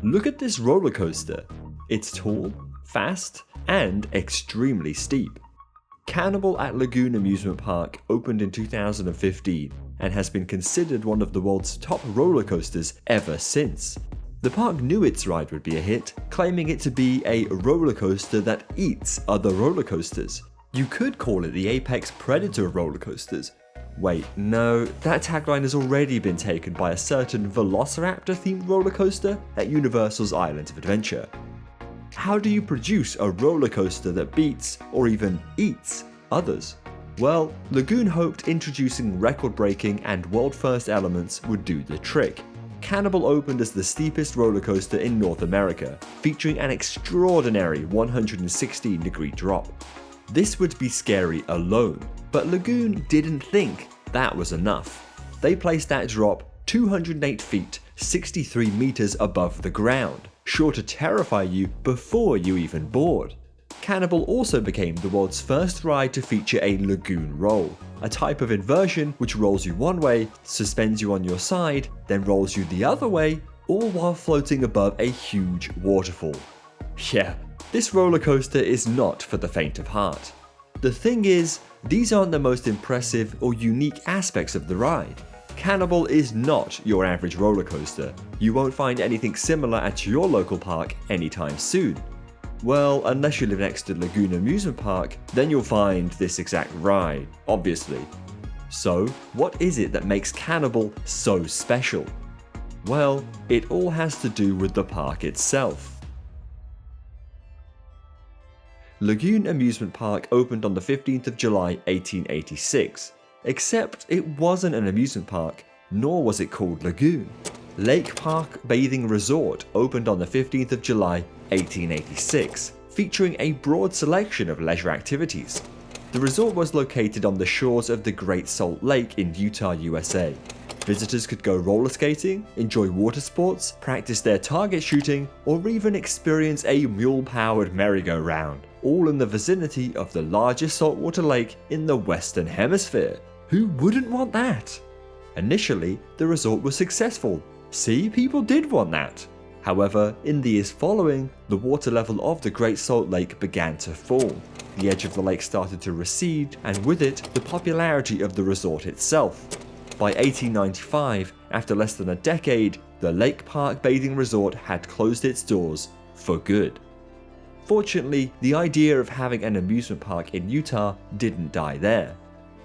Look at this roller coaster. It's tall, fast, and extremely steep. Cannibal at Lagoon Amusement Park opened in 2015 and has been considered one of the world's top roller coasters ever since. The park knew its ride would be a hit, claiming it to be a roller coaster that eats other roller coasters. You could call it the apex predator of roller coasters. Wait, no, that tagline has already been taken by a certain Velociraptor-themed roller coaster at Universal's Islands of Adventure. How do you produce a roller coaster that beats, or even eats, others? Well, Lagoon hoped introducing record-breaking and world-first elements would do the trick. Cannibal opened as the steepest roller coaster in North America, featuring an extraordinary 116-degree drop. This would be scary alone, but Lagoon didn't think that was enough. They placed that drop 208 feet, 63 meters above the ground, sure to terrify you before you even board. Cannibal also became the world's first ride to feature a Lagoon roll, a type of inversion which rolls you one way, suspends you on your side, then rolls you the other way, all while floating above a huge waterfall. Yeah, this roller coaster is not for the faint of heart. The thing is, these aren't the most impressive or unique aspects of the ride. Cannibal is not your average roller coaster. You won't find anything similar at your local park anytime soon. Well, unless you live next to Lagoon Amusement Park, then you'll find this exact ride, obviously. So, what is it that makes Cannibal so special? Well, it all has to do with the park itself. Lagoon Amusement Park opened on the 15th of July 1886, except it wasn't an amusement park, nor was it called Lagoon. Lake Park Bathing Resort opened on the 15th of July 1886, featuring a broad selection of leisure activities. The resort was located on the shores of the Great Salt Lake in Utah, USA. Visitors could go roller skating, enjoy water sports, practice their target shooting, or even experience a mule-powered merry-go-round, all in the vicinity of the largest saltwater lake in the Western Hemisphere. Who wouldn't want that? Initially, the resort was successful. See, people did want that. However, in the years following, the water level of the Great Salt Lake began to fall. The edge of the lake started to recede, and with it, the popularity of the resort itself. By 1895, after less than a decade, the Lake Park Bathing Resort had closed its doors for good. Fortunately, the idea of having an amusement park in Utah didn't die there.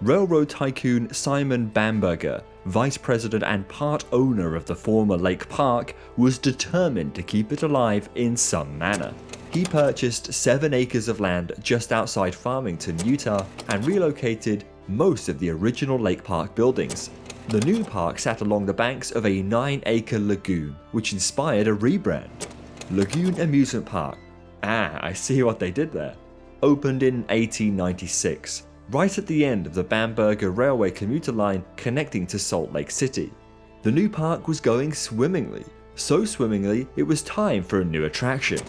Railroad tycoon Simon Bamberger, vice president and part owner of the former Lake Park, was determined to keep it alive in some manner. He purchased 7 acres of land just outside Farmington, Utah, and relocated most of the original Lake Park buildings. The new park sat along the banks of a 9-acre lagoon, which inspired a rebrand. Lagoon Amusement Park. I see what they did there. Opened in 1896, right at the end of the Bamberger Railway commuter line connecting to Salt Lake City. The new park was going swimmingly, so swimmingly it was time for a new attraction.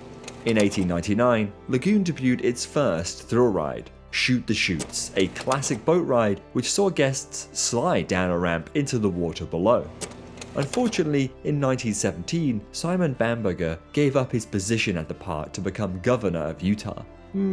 In 1899, Lagoon debuted its first thrill ride, Shoot the Chutes, a classic boat ride which saw guests slide down a ramp into the water below. Unfortunately, in 1917, Simon Bamberger gave up his position at the park to become governor of Utah.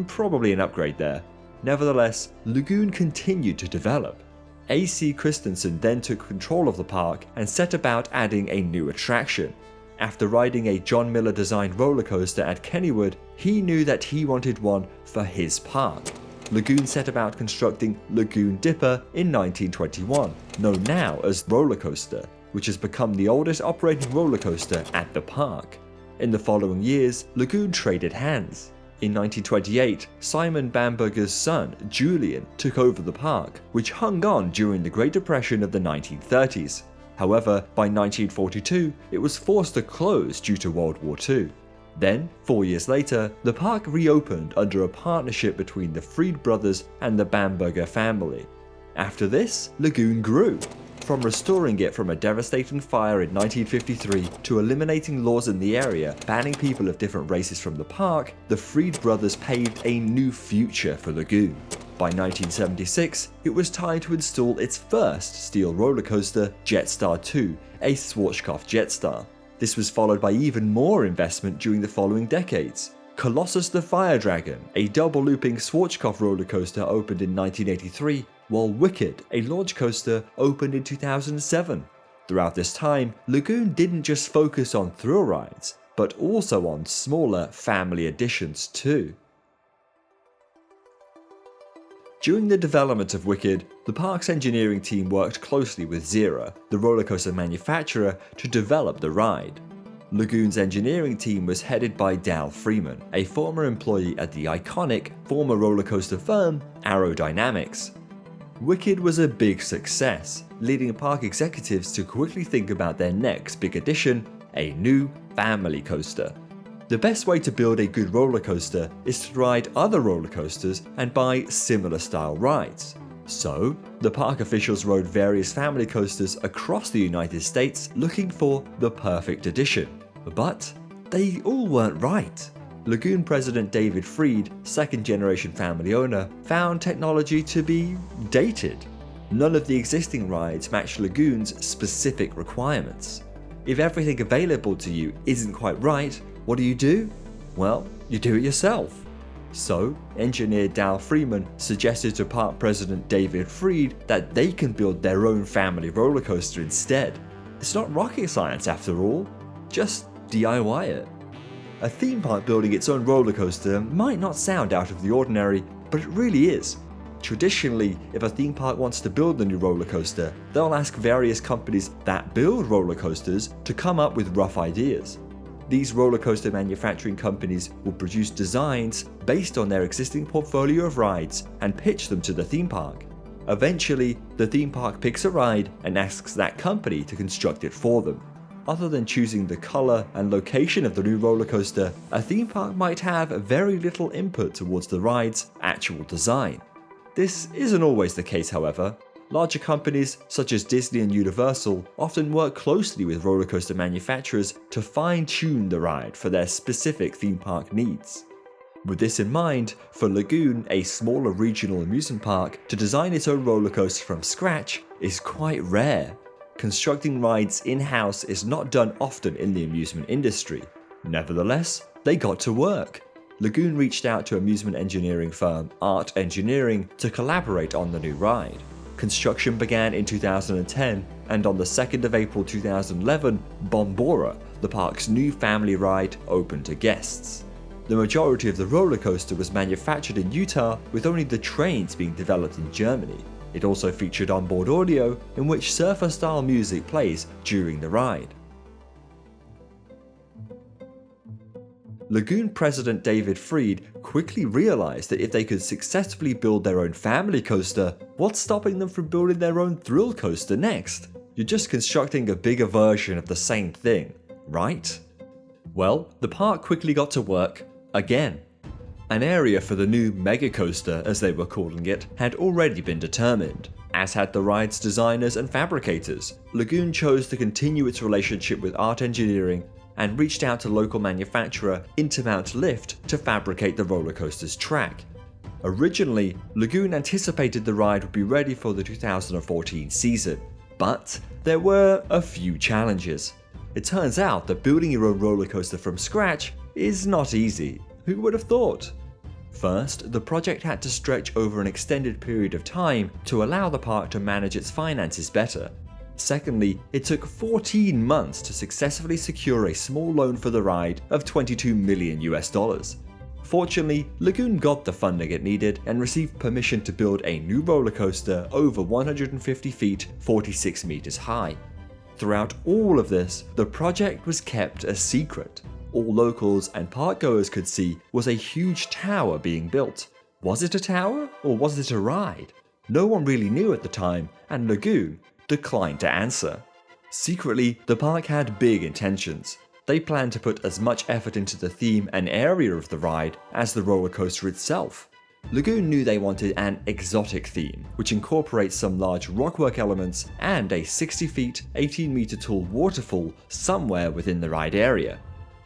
Probably an upgrade there. Nevertheless, Lagoon continued to develop. A.C. Christensen then took control of the park and set about adding a new attraction. After riding a John Miller designed roller coaster at Kennywood, he knew that he wanted one for his park. Lagoon set about constructing Lagoon Dipper in 1921, known now as Roller Coaster, which has become the oldest operating roller coaster at the park. In the following years, Lagoon traded hands. In 1928, Simon Bamberger's son, Julian, took over the park, which hung on during the Great Depression of the 1930s. However, by 1942, it was forced to close due to World War II. Then, 4 years later, the park reopened under a partnership between the Freed brothers and the Bamberger family. After this, Lagoon grew. From restoring it from a devastating fire in 1953 to eliminating laws in the area banning people of different races from the park, the Freed brothers paved a new future for Lagoon. By 1976, it was time to install its first steel roller coaster, Jetstar 2, a Schwarzkopf Jetstar. This was followed by even more investment during the following decades. Colossus the Fire Dragon, a double-looping Schwarzkopf roller coaster, opened in 1983, while Wicked, a launch coaster, opened in 2007. Throughout this time, Lagoon didn't just focus on thrill rides, but also on smaller family additions too. During the development of Wicked, the park's engineering team worked closely with Zera, the roller coaster manufacturer, to develop the ride. Lagoon's engineering team was headed by Dal Freeman, a former employee at the iconic former roller coaster firm Aerodynamics. Wicked was a big success, leading park executives to quickly think about their next big addition, a new family coaster. The best way to build a good roller coaster is to ride other roller coasters and buy similar style rides. So, the park officials rode various family coasters across the United States looking for the perfect addition. But they all weren't right. Lagoon president David Freed, second-generation family owner, found technology to be dated. None of the existing rides matched Lagoon's specific requirements. If everything available to you isn't quite right, what do? Well, you do it yourself. So, engineer Dal Freeman suggested to park president David Freed that they can build their own family roller coaster instead. It's not rocket science after all, just DIY it. A theme park building its own roller coaster might not sound out of the ordinary, but it really is. Traditionally, if a theme park wants to build a new roller coaster, they'll ask various companies that build roller coasters to come up with rough ideas. These roller coaster manufacturing companies will produce designs based on their existing portfolio of rides and pitch them to the theme park. Eventually, the theme park picks a ride and asks that company to construct it for them. Other than choosing the color and location of the new roller coaster, a theme park might have very little input towards the ride's actual design. This isn't always the case, however. Larger companies such as Disney and Universal often work closely with roller coaster manufacturers to fine-tune the ride for their specific theme park needs. With this in mind, for Lagoon, a smaller regional amusement park, to design its own roller coaster from scratch is quite rare. Constructing rides in-house is not done often in the amusement industry. Nevertheless, they got to work. Lagoon reached out to amusement engineering firm Art Engineering to collaborate on the new ride. Construction began in 2010, and on the 2nd of April 2011, Bombora, the park's new family ride, opened to guests. The majority of the roller coaster was manufactured in Utah, with only the trains being developed in Germany. It also featured onboard audio, in which surfer-style music plays during the ride. Lagoon president David Freed quickly realized that if they could successfully build their own family coaster, what's stopping them from building their own thrill coaster next? You're just constructing a bigger version of the same thing, right? Well, the park quickly got to work again. An area for the new mega coaster, as they were calling it, had already been determined, as had the ride's designers and fabricators. Lagoon chose to continue its relationship with Art Engineering and reached out to local manufacturer Intermount Lift to fabricate the roller coaster's track. Originally, Lagoon anticipated the ride would be ready for the 2014 season, but there were a few challenges. It turns out that building your own roller coaster from scratch is not easy. Who would have thought? First, the project had to stretch over an extended period of time to allow the park to manage its finances better. Secondly, it took 14 months to successfully secure a small loan for the ride of $22 million. Fortunately, Lagoon got the funding it needed and received permission to build a new roller coaster over 150 feet, 46 meters high. Throughout all of this, the project was kept a secret. All locals and parkgoers could see was a huge tower being built. Was it a tower or was it a ride? No one really knew at the time, and Lagoon declined to answer. Secretly, the park had big intentions. They planned to put as much effort into the theme and area of the ride as the roller coaster itself. Lagoon knew they wanted an exotic theme, which incorporates some large rockwork elements and a 60 feet, 18 meter tall waterfall somewhere within the ride area.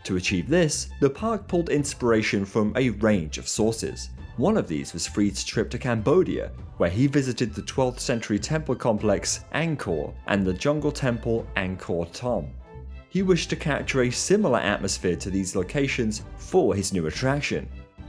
To achieve this, the park pulled inspiration from a range of sources. One of these was Freed's trip to Cambodia, where he visited the 12th century temple complex Angkor and the jungle temple Angkor Thom. he wished to capture a similar atmosphere to these locations for his new attraction.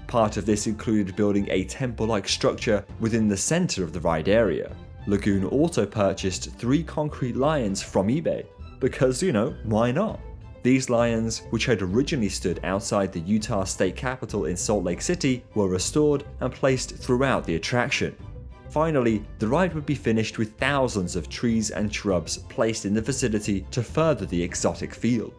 Part of this included building a temple-like structure within the center of the ride area. Lagoon also purchased 3 concrete lions from eBay, because, why not? These lions, which had originally stood outside the Utah state capitol in Salt Lake City, were restored and placed throughout the attraction. Finally, the ride would be finished with thousands of trees and shrubs placed in the vicinity to further the exotic feel.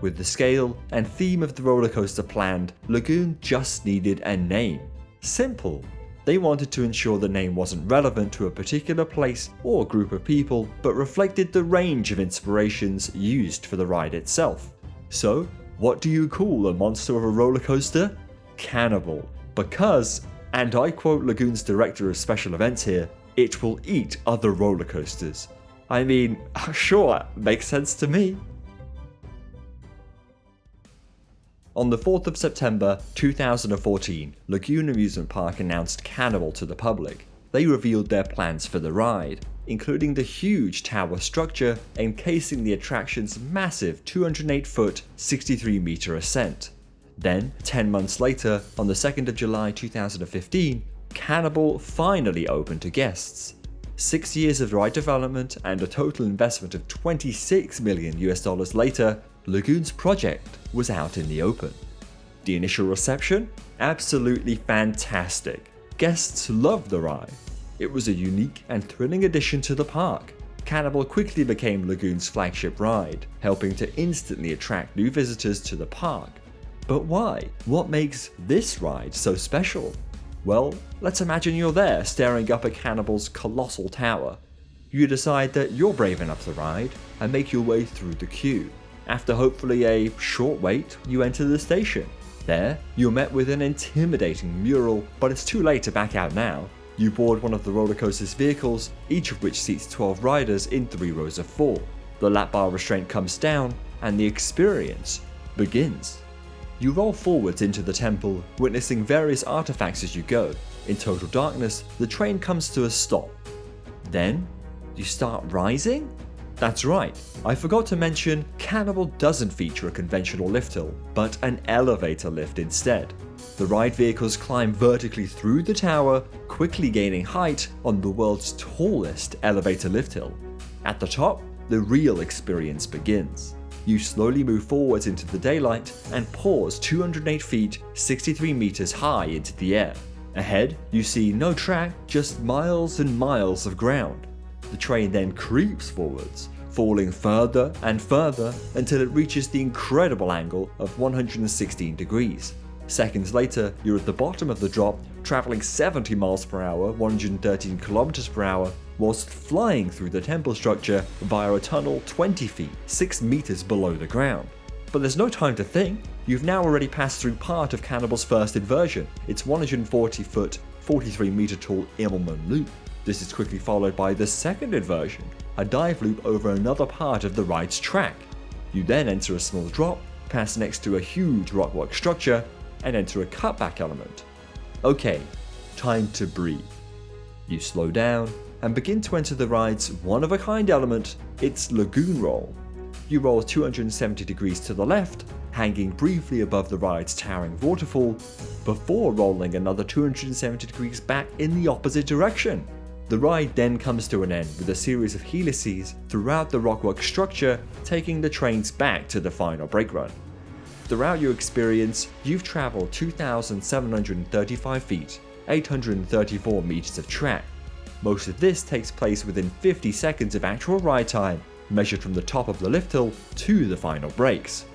With the scale and theme of the roller coaster planned, Lagoon just needed a name. Simple. They wanted to ensure the name wasn't relevant to a particular place or group of people, but reflected the range of inspirations used for the ride itself. So, what do you call a monster of a roller coaster? Cannibal. Because, and I quote Lagoon's director of special events here, it will eat other roller coasters. I mean, sure, makes sense to me. On the 4th of September 2014, Lagoon Amusement Park announced Cannibal to the public. They revealed their plans for the ride, including the huge tower structure encasing the attraction's massive 208-foot, 63-meter ascent. Then, 10 months later, on the 2nd of July 2015, Cannibal finally opened to guests. 6 years of ride development and a total investment of $26 million later, Lagoon's project was out in the open. The initial reception? Absolutely fantastic. Guests loved the ride. It was a unique and thrilling addition to the park. Cannibal quickly became Lagoon's flagship ride, helping to instantly attract new visitors to the park. But why? What makes this ride so special? Well, let's imagine you're there staring up at Cannibal's colossal tower. You decide that you're brave enough to ride and make your way through the queue. After hopefully a short wait, you enter the station. There, you're met with an intimidating mural, but it's too late to back out now. You board one of the roller coaster's vehicles, each of which seats 12 riders in 3 rows of 4. The lap bar restraint comes down, and the experience begins. You roll forwards into the temple, witnessing various artifacts as you go. In total darkness, the train comes to a stop. Then, you start rising? That's right, I forgot to mention, Cannibal doesn't feature a conventional lift hill, but an elevator lift instead. The ride vehicles climb vertically through the tower, quickly gaining height on the world's tallest elevator lift hill. At the top, the real experience begins. You slowly move forwards into the daylight and pause 208 feet, 63 meters high into the air. Ahead, you see no track, just miles and miles of ground. The train then creeps forwards, falling further and further until it reaches the incredible angle of 116 degrees. Seconds later, you're at the bottom of the drop, traveling 70 miles per hour, 113 kilometers per hour, whilst flying through the temple structure via a tunnel 20 feet, 6 meters below the ground. But there's no time to think. You've now already passed through part of Cannibal's first inversion, its 140-foot, 43-meter tall Immelman loop. This is quickly followed by the second inversion, a dive loop over another part of the ride's track. You then enter a small drop, pass next to a huge rockwork structure, and enter a cutback element. Okay, time to breathe. You slow down and begin to enter the ride's one-of-a-kind element, its Lagoon roll. You roll 270 degrees to the left, hanging briefly above the ride's towering waterfall, before rolling another 270 degrees back in the opposite direction. The ride then comes to an end with a series of helices throughout the rockwork structure, taking the trains back to the final brake run. Throughout your experience, you've traveled 2,735 feet, 834 meters of track. Most of this takes place within 50 seconds of actual ride time, measured from the top of the lift hill to the final brakes.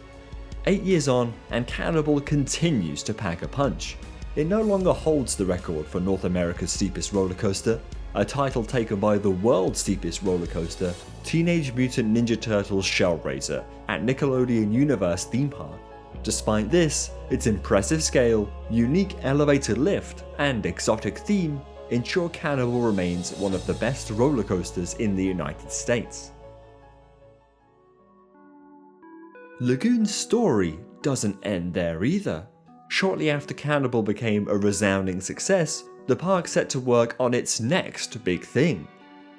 8 years on, and Cannibal continues to pack a punch. It no longer holds the record for North America's steepest roller coaster, a title taken by the world's steepest roller coaster, Teenage Mutant Ninja Turtles Shellraiser, at Nickelodeon Universe theme park. Despite this, its impressive scale, unique elevator lift, and exotic theme ensure Cannibal remains one of the best roller coasters in the United States. Lagoon's story doesn't end there either. Shortly after Cannibal became a resounding success, the park set to work on its next big thing.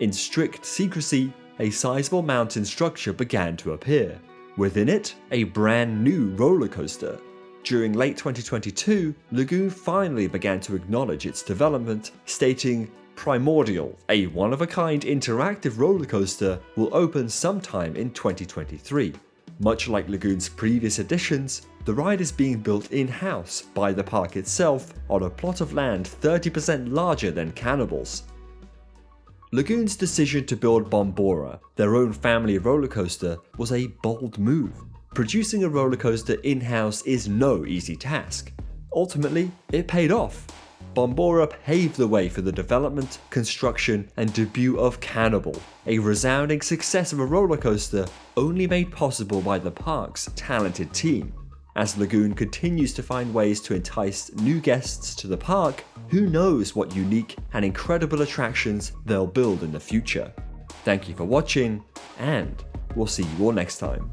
In strict secrecy, a sizable mountain structure began to appear. Within it, a brand new roller coaster. During late 2022, Lagoon finally began to acknowledge its development, stating, "Primordial, a one-of-a-kind interactive roller coaster, will open sometime in 2023. Much like Lagoon's previous editions, the ride is being built in-house by the park itself on a plot of land 30% larger than Cannibal's." Lagoon's decision to build Bombora, their own family roller coaster, was a bold move. Producing a roller coaster in-house is no easy task. Ultimately, it paid off. Bombora paved the way for the development, construction, and debut of Cannibal, a resounding success of a roller coaster only made possible by the park's talented team. As Lagoon continues to find ways to entice new guests to the park, who knows what unique and incredible attractions they'll build in the future. Thank you for watching, and we'll see you all next time.